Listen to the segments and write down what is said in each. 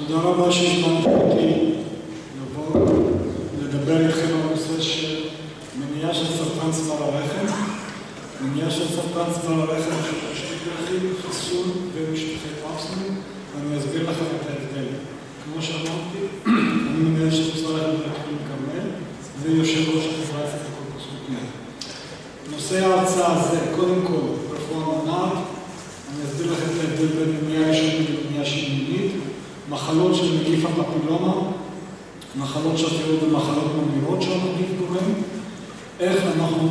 תודה רבה שהזמנתם אותי לבוא לדבר איתכם על נושא של מניעה של סרטן צוואר הרחם. מניעה של סרטן צוואר הרחם יש שתי דרכים, חיסון ומשטחי פאפסמין, ואני אסביר לכם את ההבדל. כמו שאמרתי, אני מנהל של צוואר הרחם בבית חולים כרמל, ויושב ראש החברה לקולפוסקופיה. נושא ההרצאה זה, קודם כל, רפואה מונעת. אני אסביר לכם את ההבדל בין מניעה ראשונית למניעה שניונית. מחלות של נגיף הפפילומה, מחלות שפעות ומחלות ממאירות שהנגיף גורם, איך אנחנו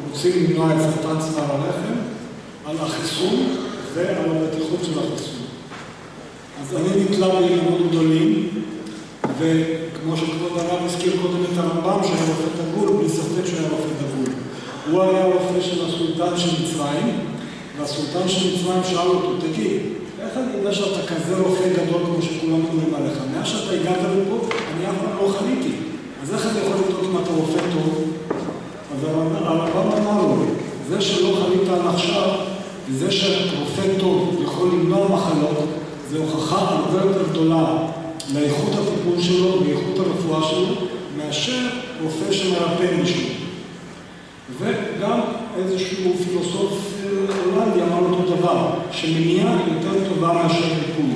רוצים למנוע את סרטן צוואר הרחם, על החיסון ועל הבטיחות של החיסון. אז אני נתלה בלימוד גדולים, וכמו שכבוד הרב הזכיר קודם את הרמב"ם שהיה רופא דגול, בלי ספק שהיה רופא דגול. הוא היה רופא של הסולטן של מצרים, והסולטן של מצרים שאל אותו, תגיד, איך אני יודע שאתה כזה רופא גדול כמו שכולם אומרים עליך? מאז שאתה הגעת לפה, אני אף פעם לא חליתי. אז איך אני יכול לבדוק אם אתה רופא טוב? אז הרמב"ם אמר לו, זה שלא חלית עד עכשיו, וזה שרופא טוב יכול למנוע מחלות, זה הוכחה הרבה יותר גדולה לאיכות הטיפול שלו ואיכות הרפואה שלו, מאשר רופא שמרפא מישהו. וגם איזשהו פילוסוף הולנדי אמר אותו דבר, שמניעה יותר טובה מאשר ריפוי.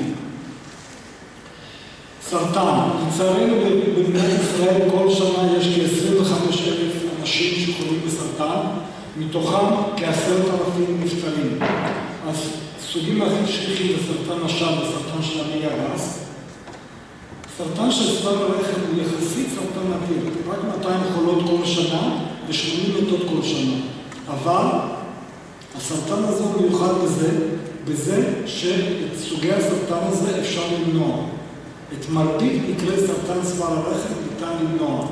סרטן, לצערנו במדינת ישראל כל שנה יש כ-25,000 אנשים שחולים בסרטן, מתוכם כ10,000 נפטרים. אז סוגים הכי שכיחים זה סרטן השד וסרטן של המעי הגס. סרטן של צוואר הרחם הוא יחסית סרטן נדיר, רק 200 חולות כל שנה ו80 מתות כל שנה. אבל הסרטן הזה הוא מיוחד בזה שאת סוגי הסרטן הזה אפשר למנוע. את מרבית מקרי סרטן צוואר הרחם ניתן למנוע.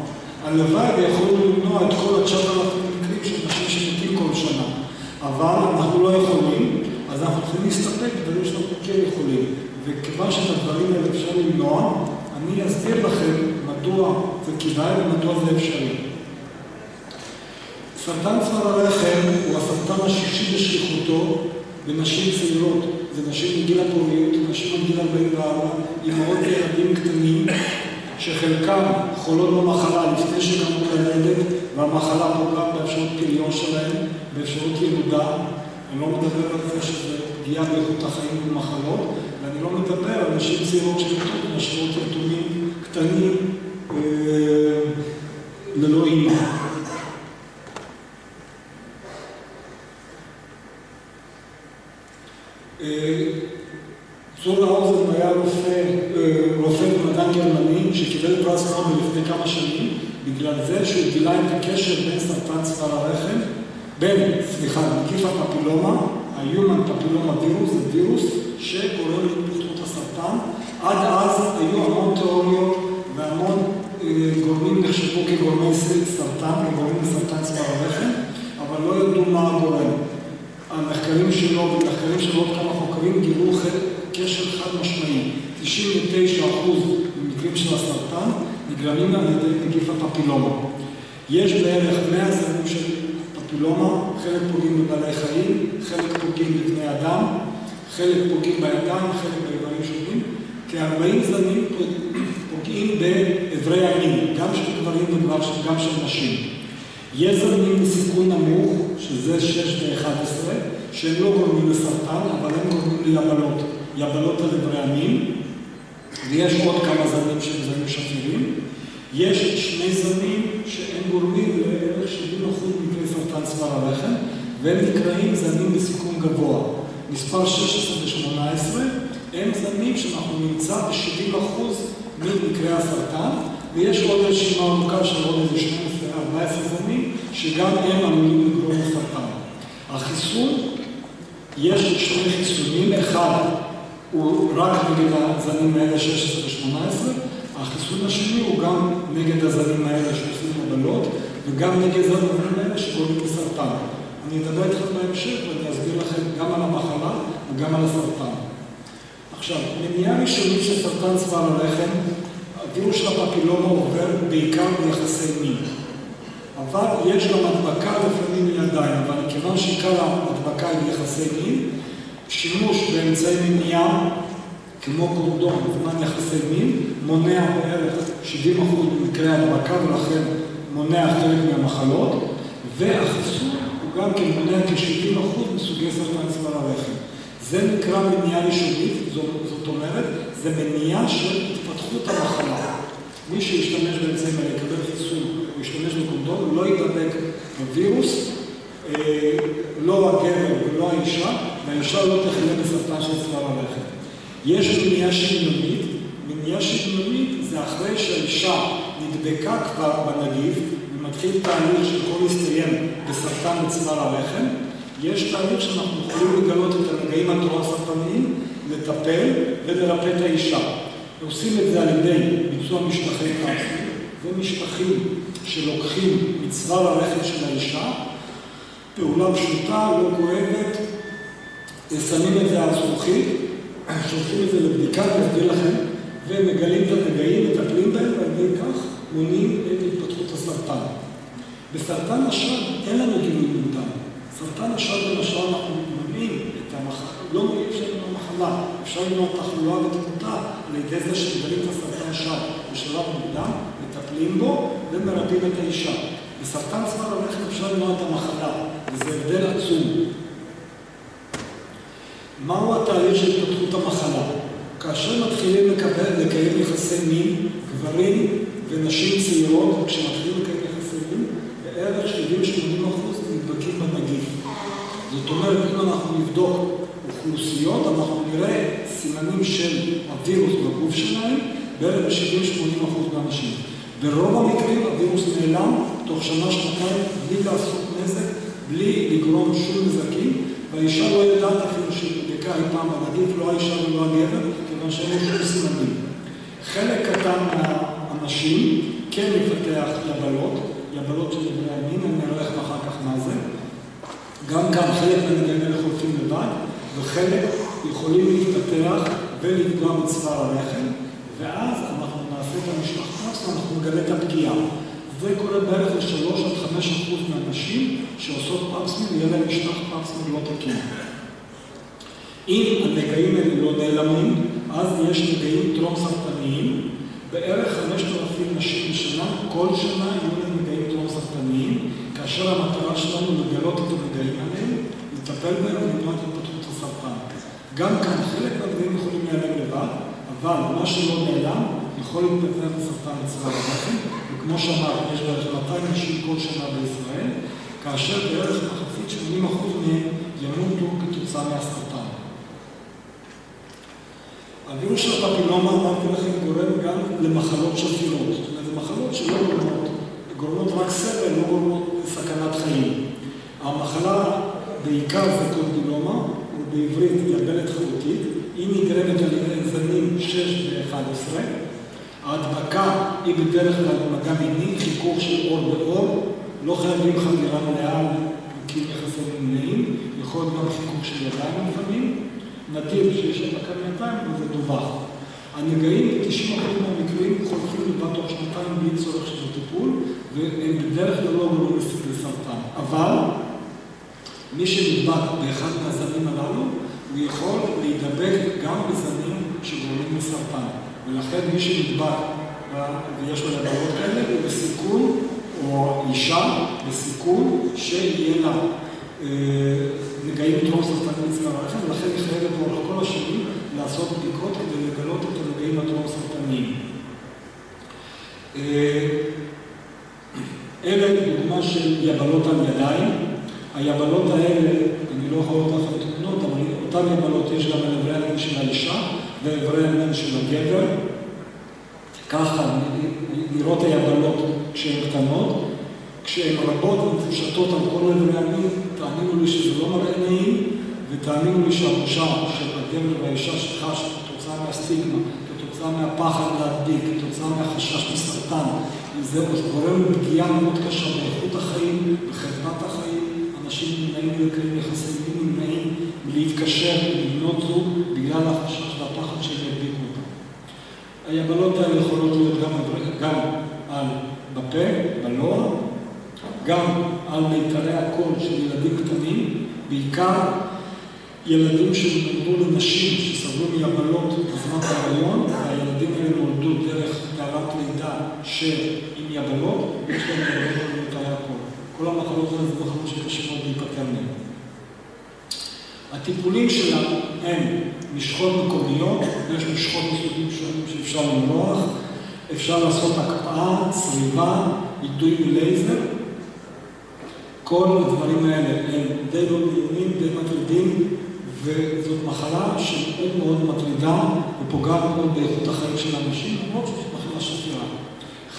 הלוואי ויכולנו למנוע את כל 9,000 מקרים של אנשים שמתים כל שנה. אבל אנחנו לא יכולים, אז אנחנו צריכים להסתפק בדברים שאנחנו כן יכולים. וכיוון שאת הדברים האלה אפשר למנוע, אני אסביר לכם מדוע זה כדאי ומדוע זה אפשרי. סרטן צוואר הרחם הוא הסרטן השישי בשכיחותו בנשים צעירות. זה נשים מגיל הפוריות, נשים מגיל 44, אימהות וילדים קטנים, שחלקם חולות במחלה לפני שגמרו ללדת, והמחלה פוגעת באפשרות פריון שלהם, באפשרות ילודה. אני לא מדבר על זה שזה פגיעה באיכות החיים במחלות, ואני לא מדבר על נשים צעירות שנשארות יתומים קטנים ללא אימא. צור האוזן היה רופא ומדען גרמני שקיבל פרס נובל לפני כמה שנים בגלל זה שהוא גילה את הקשר בין סרטן צוואר הרחם, נגיף הפפילומה, ה-Human Papilloma Virus, זה וירוס שקורא להתפתחות הסרטן. עד אז היו המון תיאוריות והמון גורמים נחשבו כגורמי סרטן, כגורמים לסרטן צוואר הרחם, אבל לא ידעו מה הגורם. המחקרים שלו ומחקרים של עוד כמה חוקרים גילו קשר חד משמעי. 99% ממקרים של הסרטן נגרמים על ידי נגיף הפפילומה. יש בערך 100 זנים של פפילומה, חלק פוגעים בבעלי חיים, חלק פוגעים בבני אדם, חלק פוגעים בידיים, חלק באיברים שונים. כ-40 זנים פוגעים באיברי המין, גם של גברים וגם של נשים. יש זנים בסיכון נמוך, שזה 6 ו-11, שהם לא גורמים לסרטן, אבל הם גורמים ליבלות, יבלות על איברי המין, ויש עוד כמה זנים שהם זנים שפירים. יש 2 זנים שהם גורמים לערך 70% מקרי סרטן צוואר הרחם, והם נקראים זנים בסיכון גבוה. מספר 16 ו-18 הם זנים שאנחנו נמצא ב-70% ממקרי הסרטן, ויש עוד רשימה ארוכה של עוד איזה 12-14 זנים, שגם הם עלולים לגרום לסרטן. החיסון, יש 2 חיסונים, אחד הוא רק נגד הזנים האלה 16 ו-18, החיסון השני הוא גם נגד הזנים האלה שעושים מבלות, וגם נגד הזנים האלה שגורמים לסרטן. אני אדבר איתכם בהמשך ואני אסביר לכם גם על המחלה וגם על הסרטן. עכשיו, מניעה ראשונית של סרטן צוואר הרחם, הווירוס של הפפילומה עובר בעיקר ביחסי מין. אבל יש גם הדבקה לפעמים מידיים, אבל מכיוון שעיקר ההדבקה היא ביחסי מין, שימוש באמצעי מניעה כמו קונדום, זמן יחסי מין, מונע בערך 70% ממקרי הדבקה ולכן מונע חלק מהמחלות, והחיסון הוא גם כן מונע כ-70% מסוגי סרטן צוואר הרחם. זה נקרא מניעה ראשונית, זאת אומרת, זה מניעה של התפתחות המחלה. מי שישתמש באמצעים האלה, יקבל חיסון, הוא ישתמש בקונדום, הוא לא ידבק בווירוס, לא הגבר ולא האישה, והאישה לא תחלה בסרטן של צוואר הרחם. יש מניעה שוויונית, מניעה שוויונית זה אחרי שהאישה נדבקה כבר בנגיף, ומתחיל תהליך שכל יסתיים בסרטן בצוואר הרחם, יש תהליך שאנחנו יכולים לגלות את הנגעים הטרום-סרטניים, לטפל ולרפא את האישה. עושים את זה על ידי ביצוע משטחי קפסול, ומשטחים שלוקחים מצוואר הרחם של האישה, פעולה פשוטה, לא כואבת, שמים את זה על זכוכית, שולחים את זה לבדיקה, נביא לכם, ומגלים את הנגעים, מטפלים בהם, ועל ידי כך מונעים את התפתחות הסרטן. בסרטן השד אין לנו גילוי מוקדם. סרטן השד למשל אנחנו מונעים את המחלה, לא מונעים שלנו המחלה, אפשר למנוע תחלואה ותמותה על ידי זה שמגלים את הסרטן השד בשלב מוקדם, מטפלים בו ומרפאים את האישה. בסרטן צוואר הרחם אפשר למנוע את המחלה, וזה הבדל עצום. מהו התהליך של התפתחות המחלה? כאשר מתחילים לקיים יחסי מין, גברים ונשים צעירות, כשמתחילים לקיים יחסי מין, בערך 70-80% נדבקים בנגיף. זאת אומרת, אם אנחנו נבדוק אוכלוסיות, אנחנו נראה סימנים של הווירוס בגוף שלהם, בערך 70-80% מהאנשים. ברוב המקרים הווירוס נעלם תוך שנה-שנתיים, בלי לעשות נזק, בלי לגרום שום נזקים, והאישה לא יודעת אפילו שנדבקה אי פעם בנגיף, לא האישה ולא הגבר, כיוון שאין שום סימנים. חלק קטן מהאנשים כן יפתח יבלות של דברי המין, אני אראה לכם אחר כך מה זה. גם כאן חלק מהנגעים האלה חולפים לבד, וחלק יכולים להתפתח ולפגוע בצוואר הרחם, ואז אנחנו נעשה את המשטח ואנחנו נגלה את הפגיעה. זה קורה בערך ל-3-5% מהנשים שעושות פאפסמין, יהיה להם משטח פאפסמין לא תקין. אם הנגעים האלה לא נעלמים, אז יש נגעים טרום-סרטניים, בערך 5,000 נשים בשנה, כל שנה יהיו להם נגעים טרום-סרטניים, כאשר המטרה שלנו לגלות את הנגעים האלה, לטפל בהם ולמנוע את התפתחות הסרטן. גם כאן חלק מהדברים יכולים להיעלם לבד, אבל מה שלא נעלם יכול להתפתח בסרטן בצוואר הרחם, וכמו שאמרתי, יש בערך 200 נשים כל שנה בישראל, כאשר בערך מחצית 80% מהם ימותו כתוצאה מהסרטן. הווירוס של הפפילומה, אמרתי לכם, גורם גם למחלות שפירות. זאת אומרת, זה מחלות שלא גורמות רק סבל, לא גורמות סכנת חיים. המחלה בעיקר זה קונדילומה, ובעברית יבלת חרוטית, היא נגרמת על ידי זנים 6 ו-11. ההדבקה היא בדרך כלל מגע מיני, חיכוך של אור באור, לא חייבים חדירה מלאה כי יחסי מיניים, יכול להיות גם חיכוך של ידיים לפעמים, נדיר שיש הדבקה מידיים וזה דווח. הנגעים ב-90% מהמקרים חולפים לבד תוך שנתיים בלי צורך של טיפול, והם בדרך כלל לא גורמים לסרטן. אבל מי שנדבק באחד מהזנים הללו, הוא יכול להידבק גם בזנים שגורמים לסרטן. ולכן מי שנדבק ויש לו יבלות כאלה, הוא בסיכון, או אישה בסיכון, שיהיה לה נגעים טרום-סרטניים בצוואר הרחם, ולכן היא חייבת לאורך כל השנים לעשות בדיקות כדי לגלות את הנגעים הטרום-סרטניים. אלה דוגמה של יבלות על ידיים. היבלות האלה, אני לא יכול אותך לתמונות, אבל אותן יבלות יש גם על איברי המין של האישה ואיברי המין של הגבר. ככה נראות היבלות כשהן קטנות, כשהן רבות ומפושטות על כל איברי המין, תאמינו לי שזה לא מראה נעים, ותאמינו לי שהבושה של הגבר והאישה שחש כתוצאה מהסטיגמה, כתוצאה מהפחד להדביק, כתוצאה מהחשש מסרטן, זה גורם לפגיעה מאוד קשה באיכות החיים, בחברת החיים. אנשים נמנעים לקיים יחסי מין, נמנעים להתקשר ולבנות זוג בגלל החשש והפחד שהם ידביקו אותם. היבלות האלה יכולות להיות גם על בפה, בלוע, גם על מיתרי הקול של ילדים קטנים, בעיקר ילדים שנולדו לנשים שסבלו מיבלות בזמן ההיריון, והילדים האלה נולדו דרך תעלת לידה עם יבלות, יש להם יבלות במותר הכל. כל המחלות האלה זה מחלות שקשה מאוד להיפטר מהן. הטיפולים שלנו הם משחות מקומיות, יש משחות מסוגים שונים שאפשר למרוח, אפשר לעשות הקפאה, צריבה, אידוי מלייזר. כל הדברים האלה הם די לא מיונים, די מטרידים, וזאת מחלה שמאוד מאוד מטרידה ופוגעת מאוד באיכות החיים של האנשים, למרות שזאת מחלה שפירה.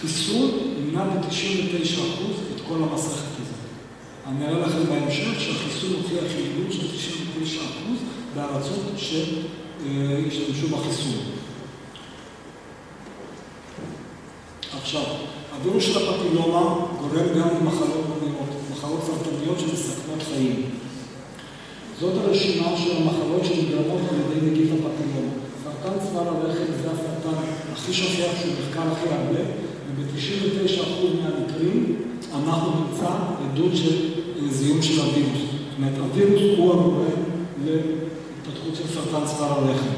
חיסון ימנע ב-99% את כל המסכת הזאת. אני אראה לכם בהמשך שהחיסון הוכיח יעילות של 99% בארצות שהשתמשו בחיסון. עכשיו, הווירוס של הפפילומה גורם גם למחלות ממאירות, מחלות סרטניות שמסכנות חיים. זאת הרשימה של המחלות שנגרמות על ידי נגיף הפפילומה. סרטן צוואר הרחם זה הסרטן הכי שכיח שהוא מחקר הכי הרבה, וב-99% מהמקרים אנחנו נמצא עדות של זיהום של הווירוס. זאת אומרת, הווירוס הוא הגורם להתפתחות של סרטן צוואר הרחם.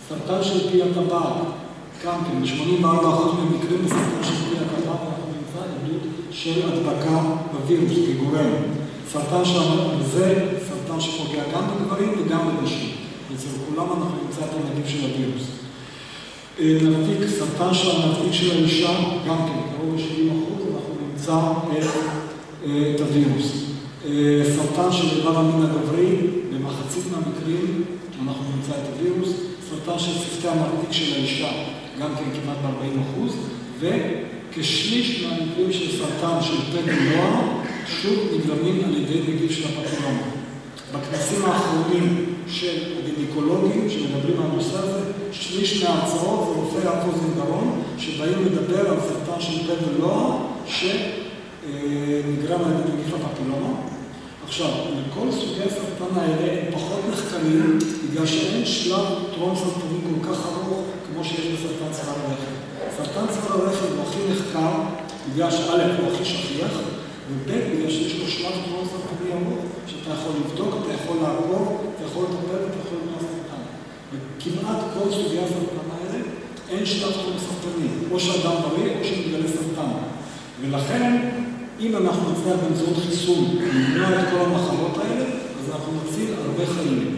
סרטן של פי הטבעת, גם כן, ב-84% מהמקרים בסרטן של פי הטבעת אנחנו נמצא עדות של הדבקה בווירוס כגורם. סרטן זה סרטן שפוגע גם בגברים וגם בנשים. אצל כולם אנחנו נמצא את הנגיף של הווירוס. נרתיק, סרטן של הנרתיק של האישה, גם כן, קרוב ל-70% אנחנו נמצא את הווירוס. סרטן של איבר המין הגברי, במחצית מהמקרים אנחנו נמצא את הווירוס. סרטן של צוותי הנרתיק של האישה, גם כן כמעט ב-40%. וכשליש מהמקרים של סרטן של פה ולוע, שוב נגרמים על ידי נגיף של הפפילומה. בכנסים האחרונים של הגינקולוגים שמדברים על הנושא הזה, שליש מההרצאות זה רופאי האף-אוזן גרון שבאים לדבר על סרטן של פה ולוע שנגרם על ידי נגיף הפפילומה. עכשיו, לכל סוגי הסרטן האלה הם פחות נחקרים בגלל שאין שלב טרום סרטני כל כך ארוך כמו שיש בסרטן צוואר הרחם. סרטן צוואר הרחם הוא הכי נחקר בגלל שא' הוא הכי שכיח, וב' בגלל שיש לו שלב טרום סרטני ארוך שאתה יכול לבדוק, אתה יכול לעקוב, אתה יכול לטפל ואתה יכול למנוע סרטן. וכמעט כל סוגי הסרטן האלה אין שלב טרום סרטני, או שאדם בריא או שמתגלה סרטן. ולכן, אם אנחנו נצליח באמצעות חיסון למנוע את כל המחלות האלה, אז אנחנו נציל הרבה חיים.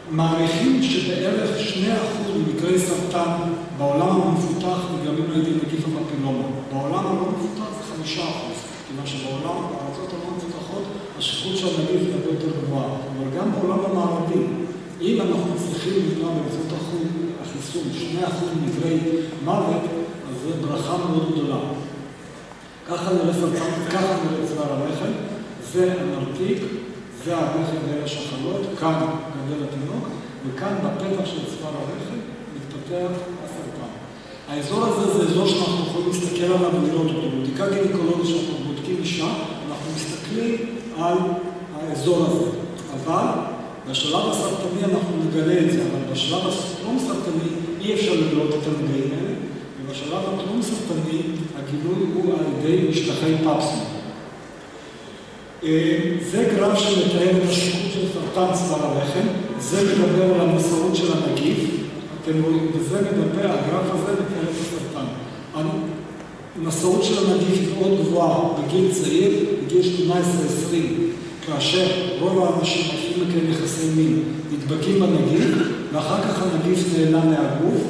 מעריכים שבערך 2% ממקרי סרטן בעולם המפותח נגרמים על ידי נגיף הפפילומה. בעולם הלא מפותח זה 5%, כיוון שבעולם, בארצות הלא מפותחות, השכיחות של הנגיף היא הרבה יותר גבוהה. אבל גם בעולם המערבי, אם אנחנו מצליחים למנוע באמצעות החיסון 2% ממקרי מוות, אז זו ברכה מאוד גדולה. ככה נראה סרטן, ככה נראה צוואר הרחם, זה הנרתיק, זה הרחם ואלה השחלות, כאן גדל התינוק, וכאן בפתח של צוואר הרחם מתפתח הסרטן. האזור הזה זה אזור שאנחנו יכולים להסתכל עליו ולראות אותו. בבדיקה גינקולוגית שאנחנו בודקים אישה, אנחנו מסתכלים על האזור הזה. אבל בשלב הסרטני אנחנו נגלה את זה, אבל בשלב הטרום סרטני אי אפשר לגלות את הנגעים האלה, ובשלב הטרום סרטני הגילוי הוא על ידי משטחי פאפסון. זה גרף שמתאר את השכיחות של סרטן צוואר הרחם, זה מדבר על המסורות של הנגיף, אתם רואים, וזה מדבר, הגרף הזה מתאר את הסרטן. המסורות של הנגיף היא מאוד גבוהה בגיל צעיר, בגיל 18-20, כאשר רוב האנשים עושים לקיים יחסי מין נדבקים בנגיף, ואחר כך הנגיף נעלם מהגוף,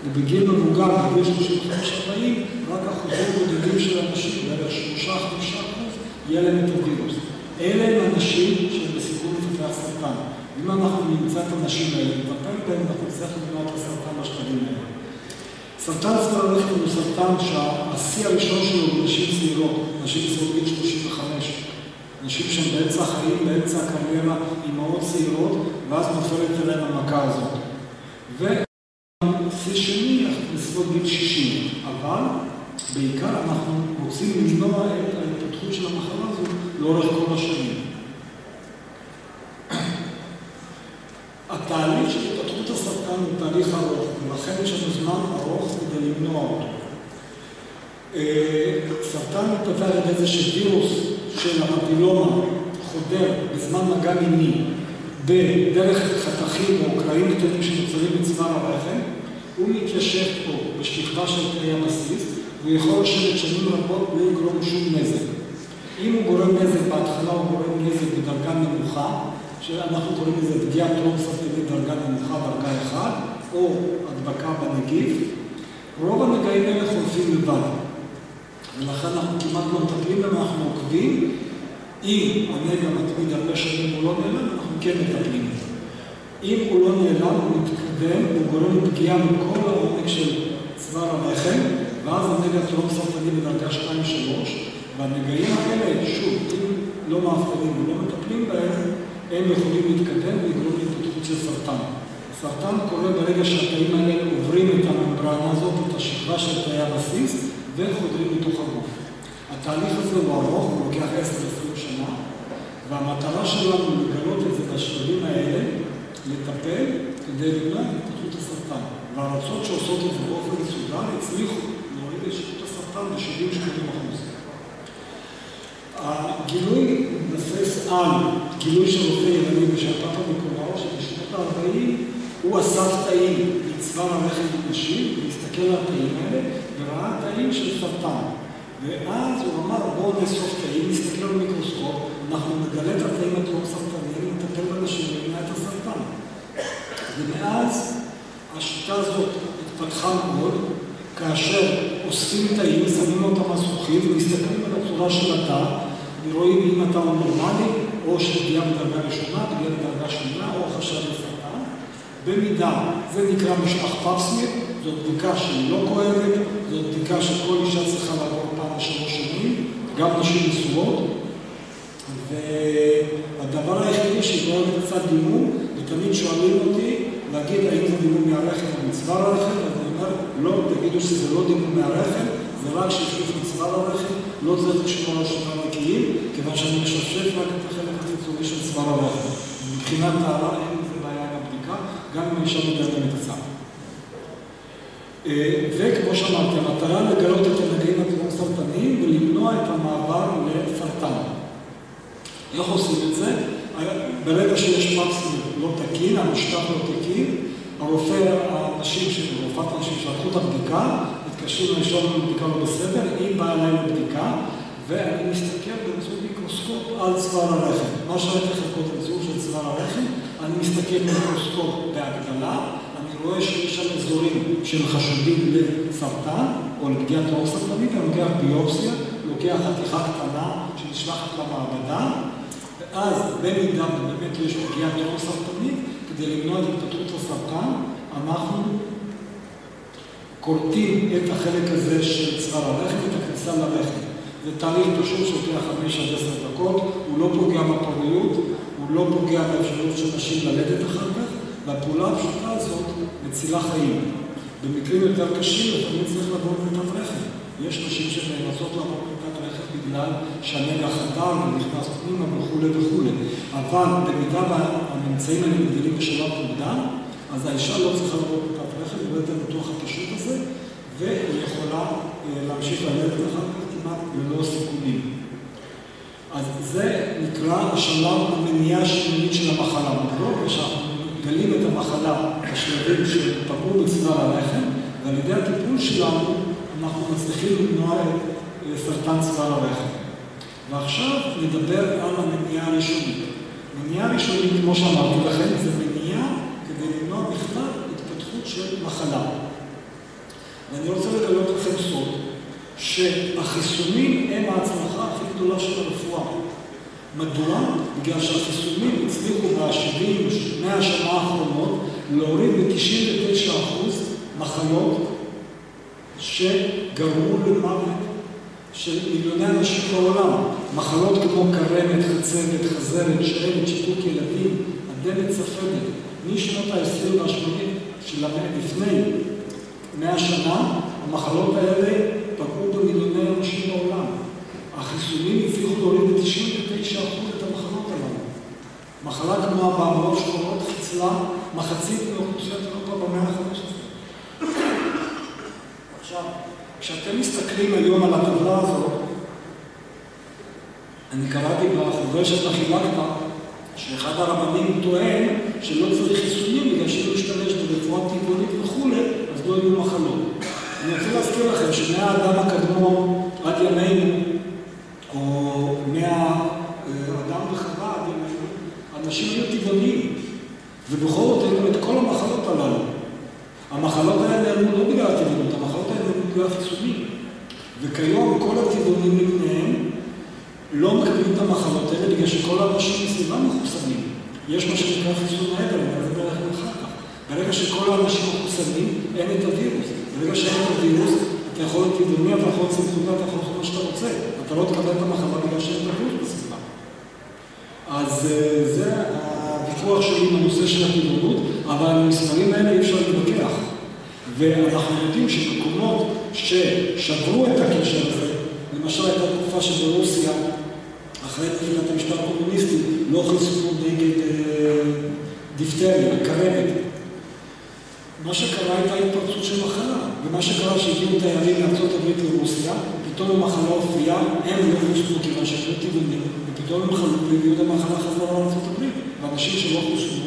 ובגיל מבוגר, בגיל 35-40, רק אחוזים בודדים של אנשים, בערך 3-5%, יהיה להם את הווירוס. אלה הם אנשים שהם בסיכון לפתח סרטן. אם אנחנו נמצא את האנשים האלה, נטפל בהם, אנחנו נצטרך למנוע את הסרטן בשלבים האלה. סרטן צוואר הרחם הוא סרטן שהשיא הראשון שלו הוא נשים צעירות, נשים צעירות גיל 35. נשים שהן באמצע החיים, באמצע הקריירה, אימהות צעירות, ואז נופלת אליהם המכה הזאת. שיא שני, בסביבות גיל 60. אבל בעיקר אנחנו רוצים למנוע את ההתפתחות של המחלה הזו לאורך כל השנים. התהליך של התפתחות הסרטן הוא תהליך ארוך, ולכן יש לנו זמן ארוך כדי למנוע אותו. סרטן מתפתח על איזה שווירוס של הפפילומה חודר בזמן מגע מיני בדרך חתכים או קרעים קטנים שנוצרים בצוואר הרחם, הוא מתיישב פה בשכבה של תאי הבסיס, והוא יכול לשבת שנים רבות בלי לגרום שום נזק. אם הוא גורם נזק בהתחלה, הוא גורם נזק בדרגה נמוכה, שאנחנו קוראים לזה פגיעה טרום-סרטנית דרגה נמוכה, דרגה 1, או הדבקה בנגיף. רוב הנגעים האלה חולפים לבד, ולכן אנחנו כמעט לא מטפלים בהם, אנחנו עוקבים. אם הנגע מתמיד הרבה שנים הוא לא נעלם, אנחנו כן מטפלים בזה. אם הוא לא נעלם, הוא מתקדם, הוא גורם פגיעה מכל העומק של צוואר הרחם, ואז הנגע טרום-סרטני בדרגה 2-3, והנגעים האלה, שוב, אם לא מאבחנים ולא מטפלים בהם, הם יכולים להתקדם ולגרום להתפתחות של סרטן. סרטן קורה ברגע שהתאים האלה עוברים את הממברנה הזאת, את השכבה של תאי הבסיס, וחודרים לתוך הגוף. התהליך הזה הוא ארוך, הוא לוקח 10-20 שנה, והמטרה שלנו לגלות את זה בשלבים האלה, לטפל כדי למנוע את התפתחות הסרטן. והארצות שעושות את זה באופן מסודר הצליחו להוריד את התפתחות הסרטן ב-70-80%. הגילוי מתבסס על גילוי של רופא יווני בשפעת המקורר, שבשנות ה-40 הוא אסף תאים מצוואר הרחם בנשים, והסתכל על התאים האלה, וראה תאים של סרטן. ואז הוא אמר, בואו נאסוף תאים, נסתכל על מיקרוסקופ, אנחנו נגלה את התאים הטרום-סרטניים, נטפל באנשים ונמנע את הסרטן. ומאז השיטה הזאת התפתחה מאוד, כאשר אוספים תאים, שמים אותם הזכוכית ומסתכלים על הצורה של התא, ורואים אם התא הוא נורמלי, או שפגיעה בדרגה ראשונה, פגיעה בדרגה שנייה, או חשד לסרטן. במידה, זה נקרא משטח פפסמיר, זאת בדיקה שהיא לא כואבת, זאת בדיקה שכל אישה צריכה לעבור פעם ב3 שנים, גם נשים נשואות. והדבר היחידי שגורם קצת דימום, ותמיד שואלים אותי להגיד האם זה דימום מהרחם או מצוואר הרחם, אז אני אומר, לא, תגידו שזה לא דימום מהרחם, זה רק שהשקיף מצוואר הרחם, לא צריך לשמור על שומר נקיים, כיוון שאני משפשף רק את החלק החיצוני של צוואר הרחם. מבחינת טהרה אין זה בעיה בבדיקה, גם אם האישה מדלת את הצו. וכמו שאמרתי, המטרה לגלות את הנגעים הטרום-סרטניים ולמנוע את המעבר לסרטן. איך עושים את זה? ברגע שיש פפסמיר לא תקין, המשטח לא תקין, הרופא, רופאת האנשים שלקחו את הבדיקה, מתקשרים לשאול אם הבדיקה לא בסדר, היא באה אליי לבדיקה, ואני מסתכל באמצעות מיקרוסקופ על צוואר הרחם. מה שראיתי חלקות באמצעות של צוואר הרחם, אני מסתכל במיקרוסקופ בהגדלה, אני רואה שיש שם אזורים של חשודים לסרטן או לפגיעה טרום-סרטנית, אני לוקח ביופסיה, לוקח חתיכה קטנה שנשלחת למעבדה, ואז במידה ובאמת יש פגיעה טרום-סרטנית, כדי למנוע את התפתחות הסרטן, אנחנו קורטים את החלק הזה של צוואר הרחם, את הכניסה לרחם. זה תהליך פשוט שלוקח 5 עד 10 דקות, הוא לא פוגע בפוריות, הוא לא פוגע באפשרות של נשים ללדת אחר כך, והפעולה הפשוטה הזאת מצילה חיים. במקרים יותר קשים, לפעמים צריך לעבור פליטת רחם. יש נשים שנאלצות לעבור פליטת רחם בגלל שהנגע חדר ונכנס פנימה וכו' וכו'. אבל במידה והממצאים האלה מתגלים בשלב מוקדם, אז האישה לא צריכה לעבור פליטת רחם, היא רואה את הניתוח הפשוט הזה, והיא יכולה להמשיך ללדת אחר כך כמעט ללא סיכונים. אז זה נקרא השלב המניעה השניונית של המחלה. לא כשאנחנו מגלים את המחלה בשלבים שפגעו בצוואר הרחם, ועל ידי הטיפול שלנו אנחנו מצליחים למנוע את סרטן צוואר הרחם. ועכשיו נדבר על המניעה הראשונית. מניעה ראשונית, כמו שאמרתי לכם, זה מניעה כדי למנוע בכלל התפתחות של מחלה. ואני רוצה לגלות לכם סוד, שהחיסונים הם ההצלחה הכי גדולה של הרפואה. מדוע? בגלל שהחיסונים הצליחו ב-70-100 השנה האחרונות להוריד ב-99% מחלות שגרמו למוות של מיליוני אנשים בעולם. מחלות כמו קרמת, חצבת, חזרת, שעלת, שיתוק ילדים, הדלת צפדת. משנות ה-20 וה-80 של המאה לפני 100 שנה, המחלות האלה פגעו במיליוני אנשים בעולם. החיסונים הצליחו להוריד ב-99% את המחלות הללו. מחלה כמו אבעבועות שחורות חיסלה מחצית מאוכלוסיית אירופה במאה ה-15. עכשיו, כשאתם מסתכלים היום על הטבלה הזאת, אני קראתי בחוברת שאתה חילקת, שאחד הרבנים טוען שלא צריך חיסונים בגלל שאם להשתמש ברפואה טבעונית וכו', אז לא יהיו מחלות. אני רוצה להזכיר לכם שמהאדם הקדמון עד ימינו, או מהאדם וחווה עד ימינו, אנשים היו טבעוניים, ובכל זאת היו את כל המחלות הללו. המחלות האלה נעלמו לא בגלל הטבעונות, המחלות האלה נעלמו בגלל החיסונים. וכיום כל הטבעונים למיניהם לא מקבלים את המחלות האלה בגלל שכל האנשים מסביבם מחוסנים. יש מה שנקרא חיסון העדר, אבל זה בערך אחר כך. ברגע שכל האנשים מחוסנים, אין את הווירוס. ברגע שאין את הווירוס, אתה יכול להיות טבעוני, אתה יכול להיות סמכותה, אתה יכול לעשות מה שאתה רוצה. אתה לא תקבל את המחלה בגלל שאין את הווירוס בסביבה. אז זה הוויכוח שלי עם הנושא של הטבעונות, אבל המספרים האלה אי אפשר להתווכח. ואנחנו יודעים שבמקומות ששברו את הקשר הזה, למשל הייתה תקופה שברוסיה, אחרי תחילת המשטר הקומוניסטי, לא חיסנו נגד דיפתריה, כרבת. מה שקרה הייתה התפרצות של מחלה, ומה שקרה שהגיעו תיירים מארצות הברית לרוסיה, פתאום המחלה הופיעה, הם לא חוסנו כיוון שהם לא טבעונים, ופתאום הם חלו והביאו את המחלה חזרה לארצות הברית, ואנשים שלא חוסנו,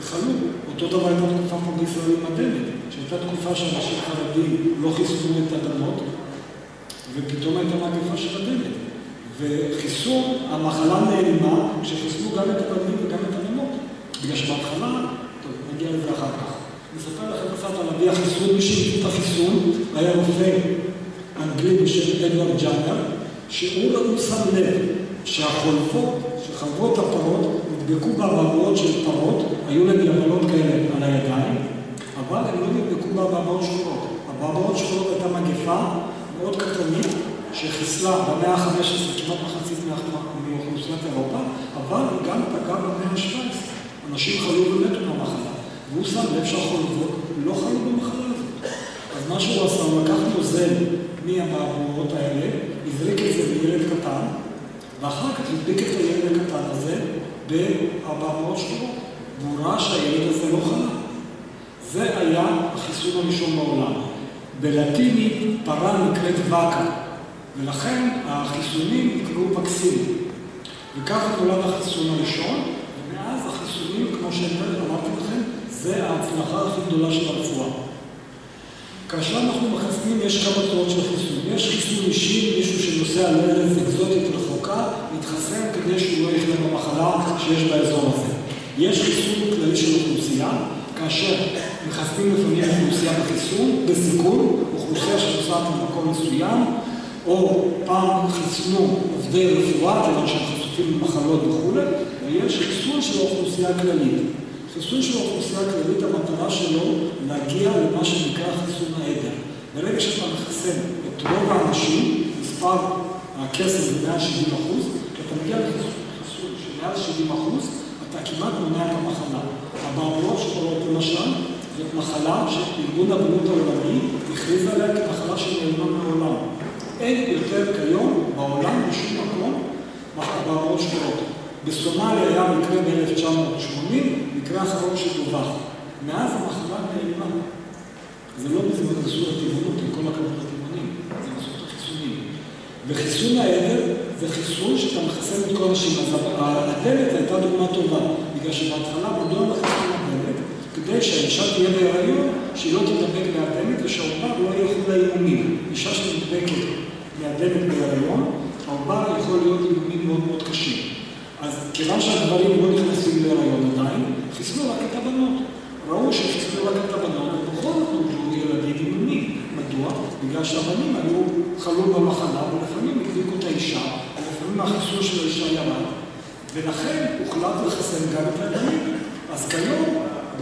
חלו. אותו דבר הייתה תקופה פה בישראל עם הדמת, שהייתה תקופה שאנשים חרדים לא חיסנו את הדמות, ופתאום הייתה מגפה של הדמת. וחיסון, המחלה נעלמה, כשחיסנו גם את הבנים וגם את הדמות. בגלל שבהתחלה, טוב, נגיע לזה אחר כך. אני אספר לכם קצת על אבי החיסון, מי שהביא את החיסון היה רופא אנגלי בשם אדוארד ג'אנר, שהוא לא שם לב שהחולפות, שחלבות הפרות, נדבקו באבעבועות של פרות, היו להם יבלות כאלה על הידיים, אבל הם לא נדבקו באבעבועות שחורות. אבעבועות שחורות הייתה מגפה מאוד קטנית, שחיסלה במאה ה-15 כמעט מחצית מאוכלוסיית אירופה, אבל גם פגע במאה ה-17. אנשים חלו ומתו במחלה, והוא שם לב שהחולבות לא חלו במחלה הזאת. אז מה שהוא עשה, הוא לקח נוזל מהאבעבועות האלה, הזריק את זה בילד קטן, ואחר כך הדביק את הילד הקטן הזה באבעבועות שחורות, והוא ראה שהילד הזה לא חלה. זה היה החיסון הראשון בעולם. בלטינית פרה נקראת וקה, ולכן החיסונים נקראו וקסינים. וככה נולד החיסון הראשון, ומאז החיסונים, כמו שאמרתי לכם, זה ההצלחה הכי גדולה של הרפואה. כאשר אנחנו מחסנים, יש כמה צורות של חיסון. יש חיסון אישי, מישהו שנוסע לארץ אקזוטית רחוקה, מתחסן כדי שהוא לא יחלה במחלה שיש באזור הזה. יש חיסון כללי של אוכלוסייה, כאשר מחסנים לפעמים אוכלוסייה בחיסון, בסיכון, אוכלוסייה שנוסעת למקום מסוים, או פעם חיסנו עובדי רפואה, כיוון שהם חשופים למחלות וכו', ויש חיסון של האוכלוסייה הכללית. חיסון של האוכלוסייה הכללית, המטרה שלו להגיע למה שנקרא חיסון העדר. ברגע שאתה מחסן את רוב האנשים, מספר הכסף ב-170%, כשאתה מגיע לחיסון של מעל 70%, אתה כמעט מונע את המחלה. אבעבועות שחורות למשל, זאת מחלה שארגון הבריאות העולמי הכריז עליה כמחלה שנעלמה מעולם. אין יותר כיום בעולם בשום מקום אבעבועות שחורות. בסומליה היה מקרה ב-1980, מקרה אחרון שדווח. מאז המחלה נעלמה. זה לא בזמן עשו הטבעונות, עם כל הכבוד הטבעונים, זה עשו את החיסונים. וחיסון העדר זה חיסון שאתה מחסן את כל אנשים. אז הדלת הייתה דוגמה טובה, בגלל שבהתחלה מדוע לחיסון הדלת, כדי שהאישה תהיה בהיריון, שהיא לא תתדבק מהדלת ושהעובר לא יחול לאימונים. אישה שנדבקת מהדלת בהיריון, העובר יכול להיות אימונים מאוד מאוד קשים. אז כיוון שהדברים לא נכנסים להיריון עדיין, חיסנו רק את הבנות. ראו שחיסנו רק את הבנות, ובכל זאת נולדו ילדים אימונים. מדוע? בגלל שהבנים היו חלו במחלה, ולפעמים הקדיקו את האישה, ולפעמים החיסון של האישה ירד, ולכן הוחלט לחסן גם את הבנים. אז כיום,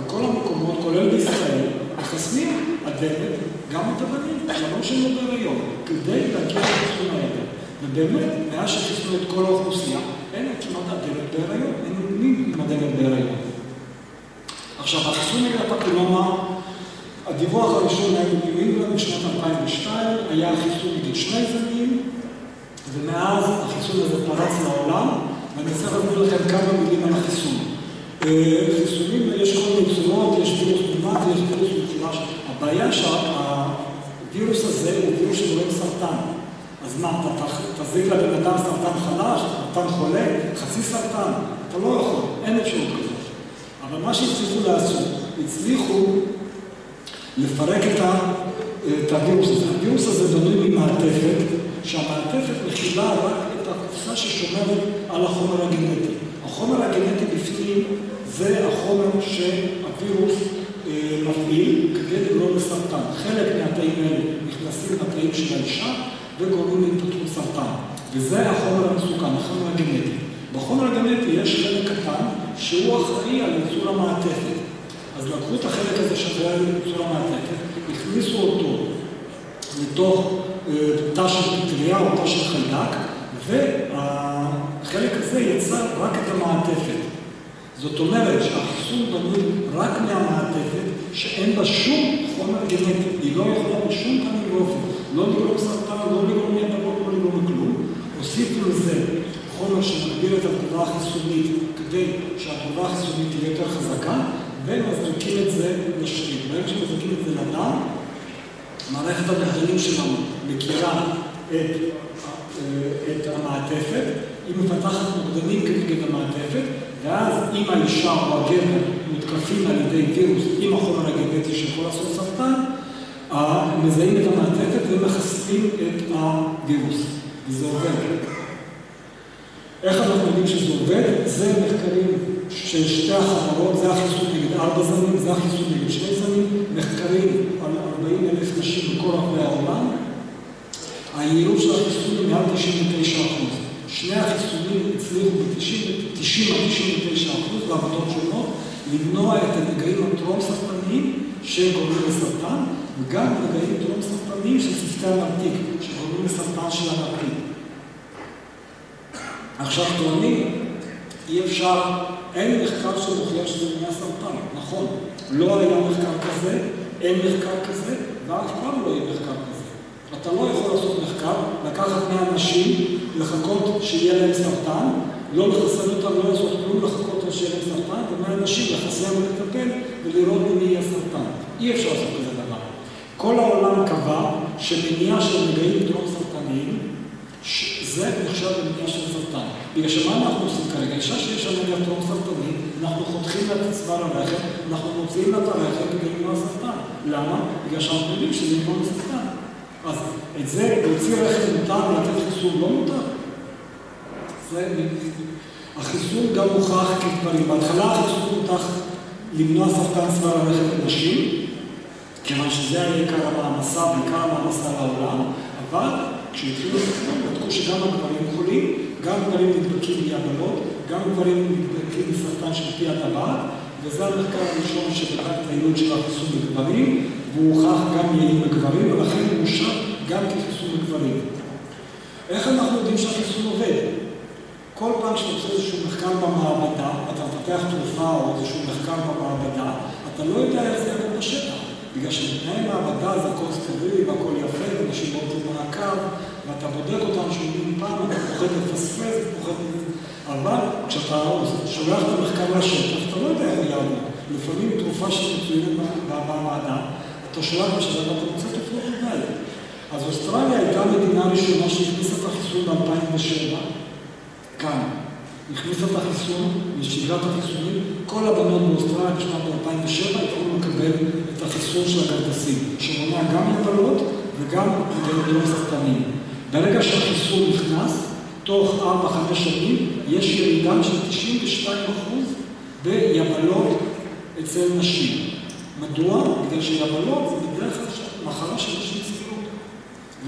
בכל המקומות, כולל בישראל, מחסנים הדלת גם את הבנים, למרות שהם לא בהיריון, כדי להגיע לחיסון העדר. ובאמת, מאז שחיסנו את כל האוכלוסייה, אין כמעט הדלת בהיריון, אין מי עם הדלת בהיריון. עכשיו, החיסון נגד הפפילומה, הדיווח הראשון היה בניו אינגלנד בשנת 2002, היה חיסון נגד שני זנים, ומאז החיסון הזה פרץ לעולם, ואני צריך להסביר לכם כמה מילים על החיסון. חיסונים, יש כל מיני צורות, יש וירוס מומת, יש וירוס משולש. הבעיה שהווירוס הזה הוא וירוס שגורם סרטן. אז מה, אתה תזיק לבן אדם סרטן חלש, סרטן חולה, חצי סרטן, אתה לא יכול. אין אפשרות כזאת. אבל מה שהצליחו לעשות, הצליחו לפרק את הווירוס הזה. הווירוס הזה בנוי ממעטפת, שהמעטפת מכילה רק את הקופסה ששומרת על החומר הגנטי. החומר הגנטי בפנים זה החומר שהווירוס מפעיל כדי לגרום לסרטן. חלק מהתאים האלה נכנסים לתאים של האישה וגורמים להתפתחות סרטן. וזה החומר המסוכן, החומר הגנטי. בחומר הגנטי יש חלק קטן שהוא אחראי על ייצור המעטפת. אז לקחו את החלק הזה שאחראי על ייצור המעטפת, הכניסו אותו לתוך תא של פטריה או תא של חיידק, והחלק הזה יצר רק את המעטפת. זאת אומרת שהחיסון בנוי רק מהמעטפת שאין בה שום חומר גנטי. היא לא יכולה בשום פנים ואופן, לא לגרום סרטן, לא לגרום יבלות, לא לגרום כלום. הוסיפו לזה חומר שמגביר את התגובה החיסונית כדי שהתגובה החיסונית תהיה יותר חזקה, ומזריקים את זה לשריר. ברגע שמזריקים את זה לדם, מערכת המחקרים שלנו מכירה את המעטפת, היא מפתחת נוגדנים כנגד המעטפת, ואז אם האישה או הגבר מותקפים על ידי וירוס עם החומר הגנטי שיכול לעשות סרטן, מזהים את המעטפת ומחסלים את הווירוס. וזה עובד. איך אנחנו יודעים שזה עובד? זה מחקרים של שתי החברות, זה החיסון נגד 4 זנים, זה החיסון נגד 2 זנים, מחקרים על 40,000 נשים בכל רחבי העולם. היעילות של החיסון היא מעל 99%. שני החיסונים הצליחו ב-90-99% בעבודות שונות למנוע את הנגעים הטרום-סרטניים שגורמים לסרטן, וגם נגעים טרום-סרטניים של צוותי הנרתיק, שגורמים לסרטן של הנרתיק. עכשיו טוענים, אי אפשר, אין מחקר שמוכיח שזה מונע סרטן, נכון, לא היה מחקר כזה, אין מחקר כזה, ואף פעם לא יהיה מחקר כזה. אתה לא יכול לעשות מחקר, לקחת 100 אנשים, לחכות שיהיה להם סרטן, לא לחסן אותם, לא לעשות כלום, לחכות שיהיה להם סרטן, ו100 אנשים לחסן ולטפל ולראות מי יהיה סרטן. אי אפשר לעשות כזה דבר. כל העולם קבע שמניעה של נגעים טרום סרטניים, זה נחשב במניעה של סרטן. בגלל שמה אנחנו עושים כרגע? אישה שיש לה נגע טרום סרטני, אנחנו חותכים לה את צוואר הרחם, אנחנו מוציאים לה את הרחם כדי למנוע סרטן. למה? בגלל שאנחנו יודעים שזה למנוע סרטן. אז את זה, להוציא רחם מותר, לתת חיסון לא מותר. החיסון גם מוכח כדברים. בהתחלה החיסון מותר למנוע סרטן צוואר הרחם לנשים, כיוון שזה היה עיקר המעמסה ועיקר המעמסה לעולם, אבל כשהתחילו לחיסון, בדקו שגם הגברים חולים, גם גברים נדבקים מיבלות, גם גברים נדבקים מסרטן של פי הטבעת, וזה המחקר הראשון שבדק את היעילות של החיסון בגברים, והוא הוכח גם יעיל בגברים, ולכן הוא אושר גם כחיסון בגברים. איך אנחנו יודעים שהחיסון עובד? כל פעם שאתה עושה איזשהו מחקר במעבדה, אתה מפתח תרופה או איזשהו מחקר במעבדה, אתה לא יודע איך זה יעבוד בשטח. בגלל שבתנאי מעבדה זה הכל סטרילי והכל יפה, ואנשים רוצים מעקב, ואתה בודק אותם שאומרים פעם, אתה פוחד לפספס, פוחד לפספס. אבל כשאתה שולח את המחקר לשטח, אתה לא יודע איך זה יעבוד. לפעמים תרופה שמצוינת במעבדה, אתה שולח בשטח ואתה מוצא תופעות לבד. אז אוסטרליה הייתה המדינה הראשונה שהכניסה את החיסון ב-2007, כאן. הכניסה את החיסון, לשגרת החיסונים, כל הבנות באוסטרליה בשנת 2007 יכולו לקבל את החיסון של הגרדסים, שמונע גם יבלות וגם נגעים סרטניים. ברגע שהחיסון נכנס, תוך 4-5 שנים, יש ירידה של 92% ביבלות אצל נשים. מדוע? בגלל שיבלות זה בדרך כלל מחלה של נשים צעירות.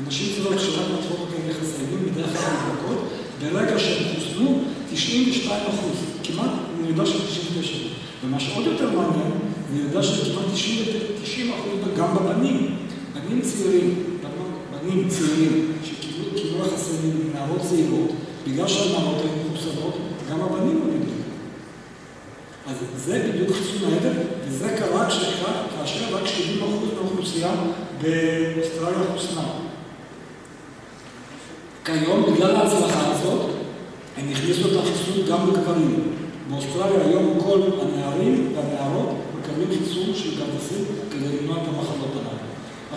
ונשים צעירות כשרק מתחילות כאלה חסיינים, בדרך כלל נדבקות, ברגע שהם חוסנו, 92%, כמעט ירידה של 99%. ומה שעוד יותר מעניין, זה ירידה של כמעט 90% גם בבנים. בנים צעירים שקיבלו חסיינים מנערות צעירות, בגלל שהנערות הן מחוסנות, גם הבנים לא נדבקו. אז זה בדיוק חיסון העדר, וזה קרה כאשר רק 70% מהאוכלוסייה באוסטרליה חוסנה. כיום, בגלל ההצלחה הזאת, הם הכניסו את החיסון גם לגברים. באוסטרליה היום כל הנערים והנערות מקבלים חיסון של גרדסים כדי למנוע את המחלות הללו.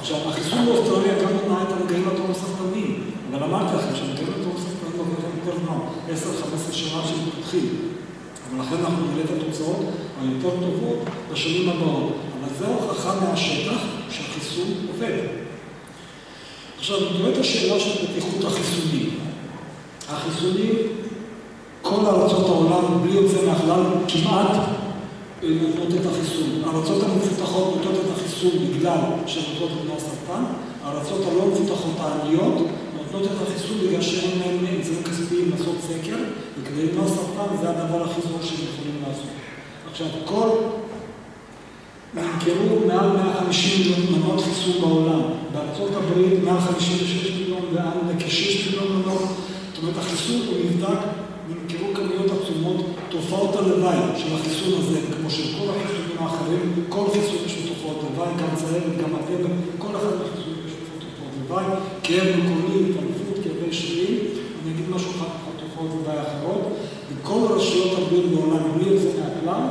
עכשיו, החיסון באוסטרליה גם מנע את הנגעים הטרום-סרטניים, אבל אמרתי לכם שהנגעים הטרום-סרטניים עוברים יותר זמן, 10-15 שנה שמתפתחים. ולכן אנחנו נראה את התוצאות היותר טובות בשנים הבאות. אבל זו הוכחה מהשטח שהחיסון עובד. עכשיו, נראה את השאלה של בטיחות החיסונים. החיסונים, כל ארצות העולם, בלי יוצא מהכלל, כמעט נותנות את החיסון. הארצות המפותחות נותנות את החיסון בגלל שהן נותנות למנוע סרטן. הארצות הלא מפותחות העניות נותנות את החיסון בגלל שאין להם אמצעים כספיים לעשות סקר, וכדי למנוע סרטן זה הדבר הכי זול שהם יכולים לעשות. עכשיו, נמכרו מעל 150 מיליון מנות חיסון בעולם. בארצות הברית 156 מיליון ועל כ-6 מיליון מנות. זאת אומרת, החיסון הוא נבדק, נמכרו כמויות עצומות, תופעות הלוואי של החיסון הזה, כמו של כל החיסונים האחרים, כל חיסון יש לו תופעות לוואי, גם צהר וגם הטבע, כל אחד מהחיסונים יש לו תופעות לוואי, כאב מקומי, התעלפות, כאבי שרירים, אני אגיד משהו אחד על תופעות לוואי אחרות, וכל רשויות הבריאות בעולם, בלי יוצא מהכלל,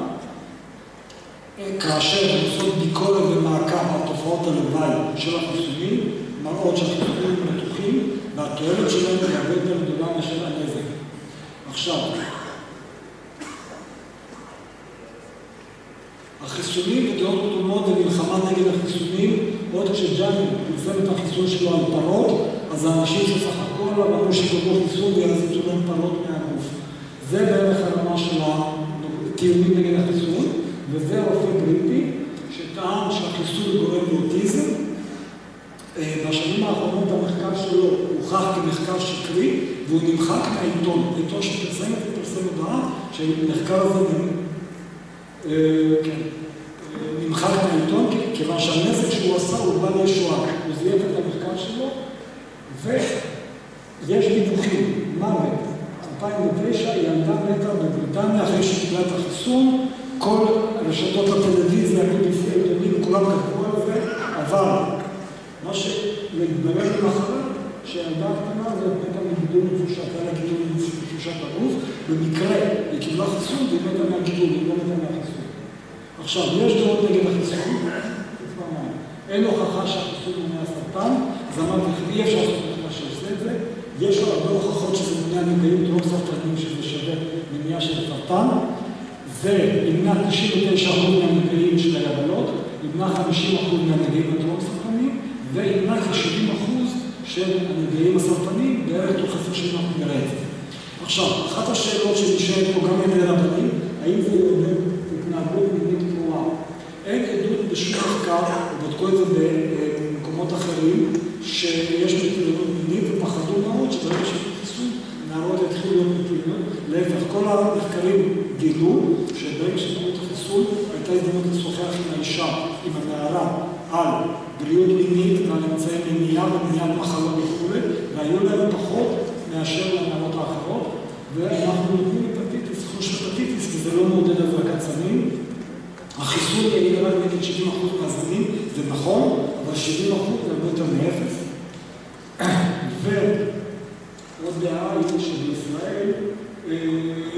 כאשר עושות ביקורת ומעקב על תופעות הלוואי של החיסונים, מראות שהחיסונים בטוחים, והתועלת שלהם היא הרבה יותר גדולה מאשר הנזק. עכשיו, החיסונים ודעות קדומות ומלחמה נגד החיסונים, עוד כשג'אני פרסם את החיסון שלו על פרות, אז האנשים שסך הכל אמרו שיקבלו חיסון ויעזיזו להם פרות מהגוף. זה בערך הרמה של הטיעונים נגד החיסון, וזה רופא בריטי שטען שהחיסון גורם לאוטיזם. בשנים האחרונות המחקר שלו הוכח כמחקר שקרי, והוא נמחק מהעיתון. העיתון שפרסם הודעה שהמחקר הזה נמחק מהעיתון, כיוון שהנזק שהוא עשה הוא בא לישועה. הוא זייף את המחקר שלו, ויש דיווחים. מוות, 2009, ילדה מתה בבריטניה אחרי שקיבלה את החיסון, כל רשתות הטלוויזיה, BBC, העיתונים, כולם כתבו על זה, אבל מה שמתברר למחרת, שהילדה הקטנה הזאת מתה מגידול נפושת, היה לה גידול נפושת הגוף, במקרה היא קיבלה חיסון והיא מתה מהגידול, היא לא מתה מהחיסון. עכשיו, יש דעות נגד החיסון, אין הוכחה שהחיסון מונע סרטן, אז אמרתי, אי אפשר לעשות מה שעושה את זה, יש הרבה הוכחות שזה מונע נגעים טרום סרטנים שזה שווה מניעה של סרטן, זה ימנע 99% מהנגעים של היבלות, ימנע 50% מהנגעים הטרום סרטנים, וימנע כ-70% של הנגעים הסרטנים, בערך תוך 10 שנים אנחנו נראה את זה. עכשיו, אחת השאלות שנשאלת פה גם על רבנים, האם זה יעודד התנהגות מינית פרועה? אין עדות בשום מחקר, ובדקו את זה במקומות אחרים, שיש התנהגות מינית ופחדו מאוד שברגע שיהיה חיסון, נערות יתחילו להיות מתאימות. להפך, כל המחקרים גילו שברגע שקיבלו את החיסון, הייתה הזדמנות לשוחח עם האישה, עם הנערה, על בריאות מינית ועל אמצעי מניעה ומניעת מחלות וכו', והיו להם פחות מאשר לנערות האחרות, ואנחנו נותנים הפטיטיס, חוש הפטיטיס, כי זה לא מעודד הזרקת סמים. החיסון יהיה רק נגד 70% מהזנים, זה נכון, אבל 70% זה הרבה יותר מאפס. ועוד דעה היא שבישראל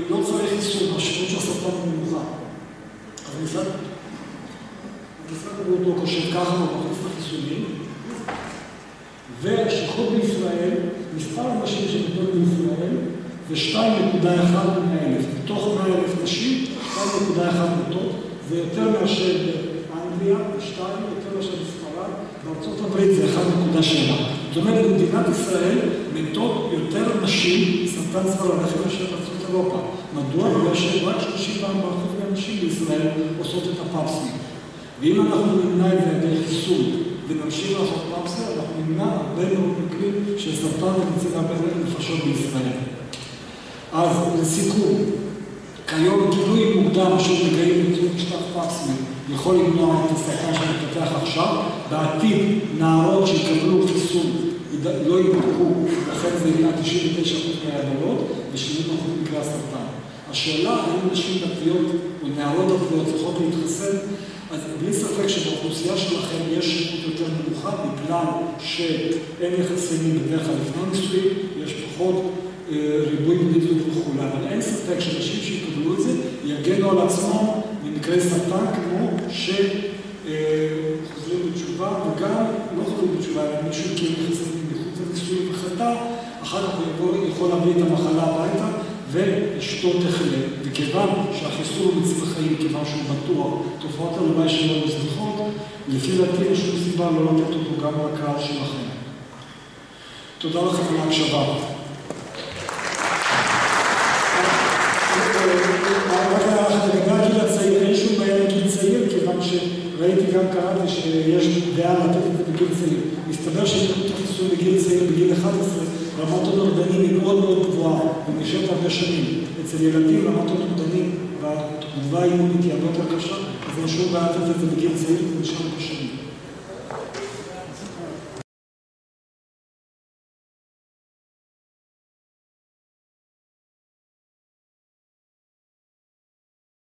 לא צריך חיסון, השירות של הסרטן נמוכה. אז משרד הבריאות לא חושב ככה, הוא מכניס את החיסונים, והשכיחות בישראל, מספר האנשים שמתות בישראל, זה 2.1 מ-100,000. מתוך 100,000 נשים, 2.1 מתות, זה יותר מאשר באנגליה, 2, יותר מאשר בספרד, בארצות הברית זה 1.7. זאת אומרת, במדינת ישראל מתות יותר נשים סרטן צוואר הרחם מאשר בארצות אירופה. מדוע? בגלל שרק 34% מהנשים בישראל עושות את הפאפסים. ואם אנחנו נמנע את זה על ידי חיסון ונמשיך לעשות פאפסים, אנחנו נמנע הרבה מאוד מקרים של סרטן ונציל הרבה נפשות בישראל. אז לסיכום, כיום גילוי מוקדם של נגעים באמצעות משטח פאפסים יכול למנוע את הסרטן שמתפתח עכשיו. בעתיד נערות שיקבלו חיסון לא ייבדקו, לכן זה ימנע 99% מהיבלות ו-70% מקרי הסרטן. השאלה האם נשים דתיות או נערות דתיות צריכות להתחסן, אז בלי ספק שבאוכלוסייה שלכם יש שכיחות יותר נמוכה, בגלל שאין יחסי מין בדרך כלל לפני נישואים, יש פחות ריבוי בני זוג וכו', אבל אין ספק שאנשים שיקבלו את זה יגנו על עצמם ממקרי סרטן, כמו שחוזרים בתשובה, וגם לא חוזרים בתשובה, אלא מישהו קיים יחסי מין מחוץ לנישואים וחטא, אחר כך הוא יכול להביא את המחלה הביתה, ואשתו תחלה, וכיוון שהחיסון הוא מציל חיים, כיוון שהוא בטוח, תופעות הלוואי שלו מזניחות, לפי דעתי יש שום סיבה לא לתת אותו גם לקהל שלכם. תודה לכם על ההקשבה. לגבי הגיל הצעיר, אין שום בעיה לגיל צעיר, כיוון שראיתי גם קראתי שיש דעה לתת את זה בגיל צעיר. מסתבר שנתנו את החיסון בגיל צעיר, בגיל 11, רמת הנוגדנים היא מאוד מאוד גבוהה, ונשארת הרבה שנים. אצל ילדים רמת הנוגדנים והתגובה האימונית היא הרבה יותר קשה, אז אין שום בעיה לתת את זה בגיל צעיר,